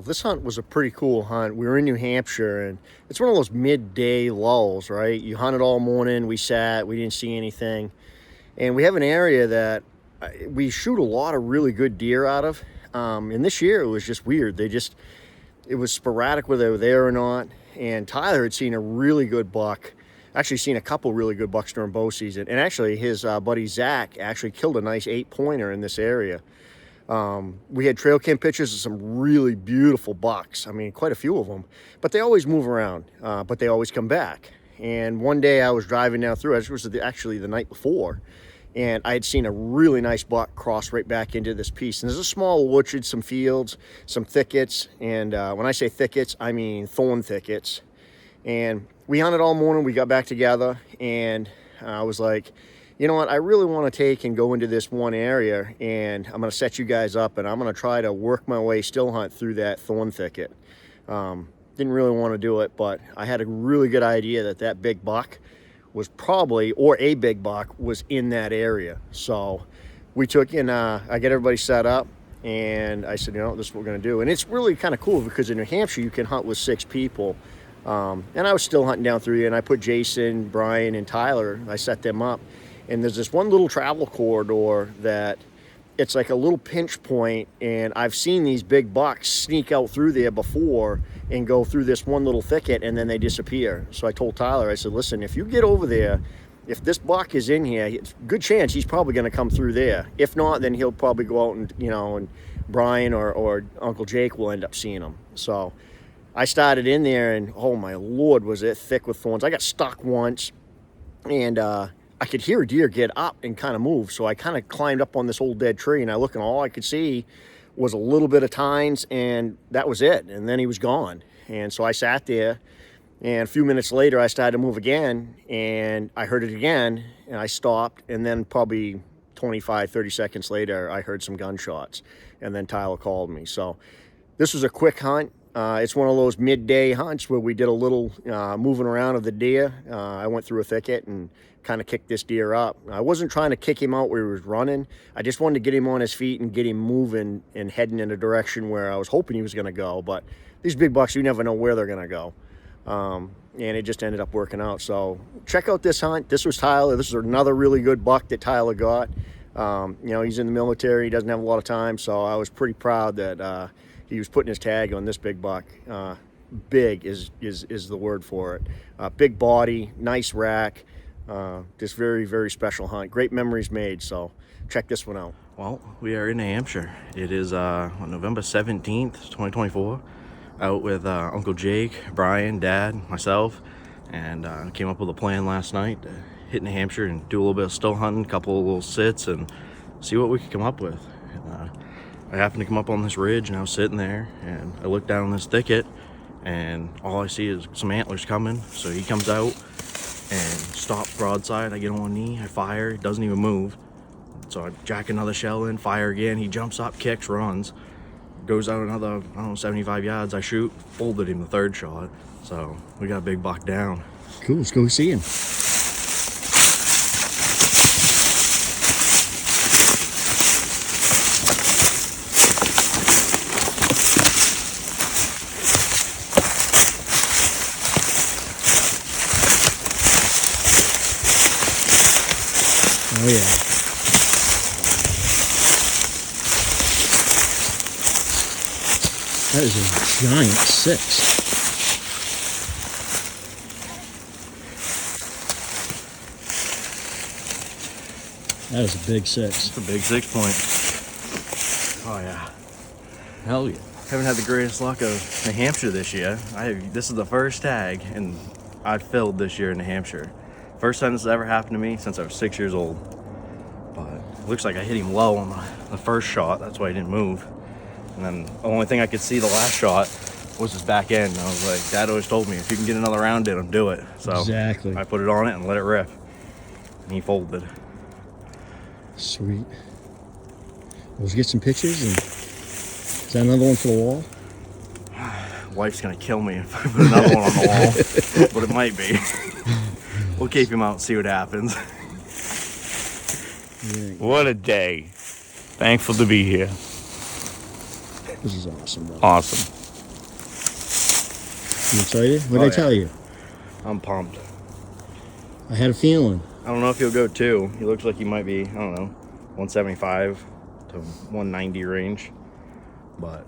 Well, this hunt was a pretty cool hunt. We were in New Hampshire, and it's one of those midday lulls, right? You hunted all morning, we sat, we didn't see anything. And we have an area that we shoot a lot of really good deer out of. And this year it was just weird. It was sporadic whether they were there or not. And Tyler had seen a really good buck, actually seen a couple really good bucks during bow season. And actually his buddy Zach actually killed a nice 8-pointer in this area. We had trail cam pictures of some really beautiful bucks. I mean, quite a few of them, but they always move around, but they always come back. And one day I was driving down through, it was actually the night before, and I had seen a really nice buck cross right back into this piece. And there's a small orchard, some fields, some thickets. And when I say thickets, I mean thorn thickets. And we hunted all morning. We got back together, and I was like, you know what, I really want to take and go into this one area, and I'm going to set you guys up, and I'm going to try to work my way still hunt through that thorn thicket. Didn't really want to do it, but I had a really good idea that big buck was probably, or a big buck was in that area. So we took in, I get everybody set up, and I said, you know, this is what we're going to do. And it's really kind of cool because in New Hampshire, you can hunt with 6 people. And I was still hunting down through here, and I put Jason, Brian, and Tyler, I set them up. And there's this one little travel corridor that it's like a little pinch point, and I've seen these big bucks sneak out through there before and go through this one little thicket, and then they disappear. So I told Tyler, I said, listen, if you get over there, if this buck is in here, it's a good chance he's probably going to come through there. If not, then he'll probably go out and, you know, and Brian or Uncle Jake will end up seeing him. So I started in there, and oh my Lord, was it thick with thorns. I got stuck once, and I could hear a deer get up and kind of move. So I kind of climbed up on this old dead tree, and I looked, and all I could see was a little bit of tines, and that was it. And then he was gone. And so I sat there, and a few minutes later I started to move again, and I heard it again, and I stopped. And then probably 25, 30 seconds later, I heard some gunshots, and then Tyler called me. So this was a quick hunt. It's one of those midday hunts where we did a little moving around of the deer. I went through a thicket and kind of kicked this deer up. I wasn't trying to kick him out where he was running. I just wanted to get him on his feet and get him moving and heading in a direction where I was hoping he was going to go. But these big bucks, you never know where they're going to go. And it just ended up working out. So check out this hunt. This was Tyler. This is another really good buck that Tyler got. You know, he's in the military. He doesn't have a lot of time. So I was pretty proud that he was putting his tag on this big buck. Big is the word for it. Big body, nice rack. This very, very special hunt. Great memories made, so check this one out. Well, we are in New Hampshire. It is on November 17th, 2024. Out with Uncle Jake, Brian, Dad, myself, and came up with a plan last night to hit New Hampshire and do a little bit of still hunting, a couple of little sits, and see what we could come up with. And, I happened to come up on this ridge, and I was sitting there, and I looked down this thicket, and all I see is some antlers coming. So he comes out and stops broadside. I get on one knee, I fire, it doesn't even move. So I jack another shell in, fire again. He jumps up, kicks, runs, goes out another, I don't know, 75 yards. I shoot, folded him the 3rd shot. So we got a big buck down. Cool, let's go see him. Oh yeah. That is a giant 6. That is a big 6. It's a big 6-point. Oh yeah. Hell yeah. Haven't had the greatest luck of New Hampshire this year. This is the first tag and I've filled this year in New Hampshire. First time this has ever happened to me since I was 6 years old. But it looks like I hit him low on the first shot. That's why he didn't move. And then the only thing I could see the last shot was his back end. And I was like, Dad always told me, if you can get another round in him, do it. So exactly. I put it on it and let it rip. And he folded. Sweet. Let's get some pictures. And is that another one for the wall? Wife's gonna kill me if I put another one on the wall, but it might be. We'll keep him out and see what happens. What a day. Thankful to be here. This is awesome, bro. Awesome. You excited? What did Oh, I yeah. tell you? I'm pumped. I had a feeling. I don't know if he'll go 2. He looks like he might be, I don't know, 175 to 190 range. But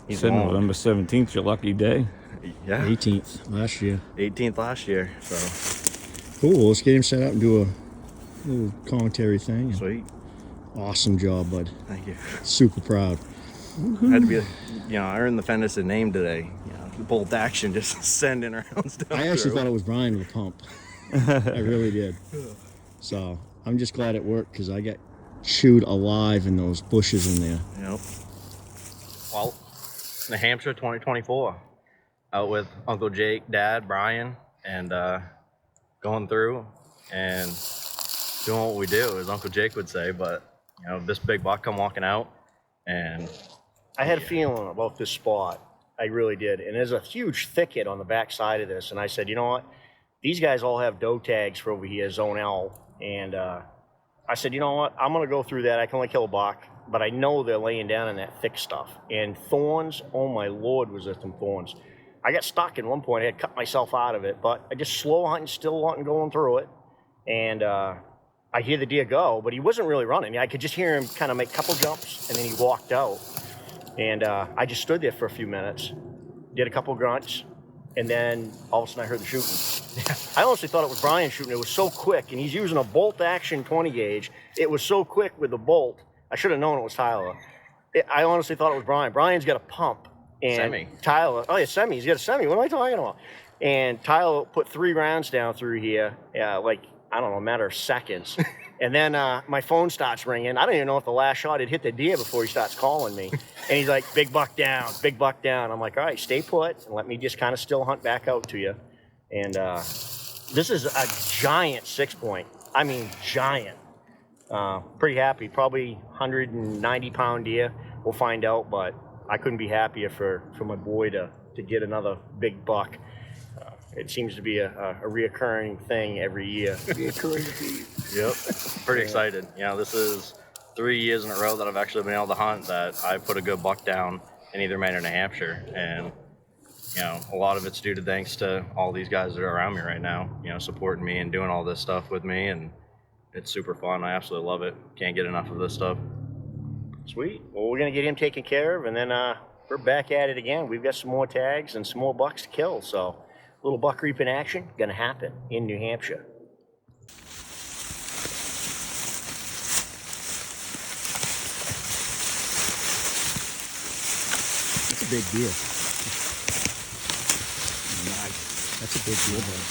he's Said long. November 17th, your lucky day. Yeah. 18th last year. 18th last year. So Cool. Let's get him set up and do a little commentary thing. sweet. Awesome job, bud. Thank you. Super proud. Had to be, I earned the Fenderson name today. The bolt action just sending rounds down. I actually through. thought it was Brian with the pump. I really did. So I'm just glad it worked because I got chewed alive in those bushes in there. Yep. Well, New Hampshire 2024. Out with Uncle Jake, Dad, Brian, and going through and doing what we do, as Uncle Jake would say. But this big buck come walking out, and I had a feeling about this spot. I really did. And there's a huge thicket on the back side of this. And I said, you know what? These guys all have doe tags for over here, Zone L. And I said, you know what? I'm going to go through that. I can only kill a buck, but I know they're laying down in that thick stuff. And thorns, oh my Lord, was there some thorns. I got stuck in one point. I had cut myself out of it, but I just slow hunting, still hunting, going through it. And I hear the deer go, but he wasn't really running. I could just hear him kind of make a couple jumps, and then he walked out. And I just stood there for a few minutes, did a couple grunts, and then all of a sudden I heard the shooting. I honestly thought it was Brian shooting. It was so quick, and he's using a bolt action 20 gauge. It was so quick with the bolt. I should have known it was Tyler. I honestly thought it was Brian. Brian's got a pump. And Semi. Tyler, oh yeah, semi. He's got a semi. What am I talking about? And Tyler put 3 rounds down through here, like, I don't know, a matter of seconds. And then my phone starts ringing. I don't even know if the last shot had hit the deer before he starts calling me. And he's like, big buck down, big buck down. I'm like, all right, stay put and let me just kind of still hunt back out to you. And this is a giant 6-point. I mean, giant. Pretty happy. Probably 190-pound deer. We'll find out, but I couldn't be happier for my boy to get another big buck. It seems to be a reoccurring thing every year. Yep. Pretty excited. This is 3 years in a row that I've actually been able to hunt that I put a good buck down in either Maine or New Hampshire. And, a lot of it's due to thanks to all these guys that are around me right now, supporting me and doing all this stuff with me. And it's super fun. I absolutely love it. Can't get enough of this stuff. Sweet. Well, we're going to get him taken care of, and then we're back at it again. We've got some more tags and some more bucks to kill. So a little buck reaping action going to happen in New Hampshire. That's a big deal. Nice. That's a big deal, bud.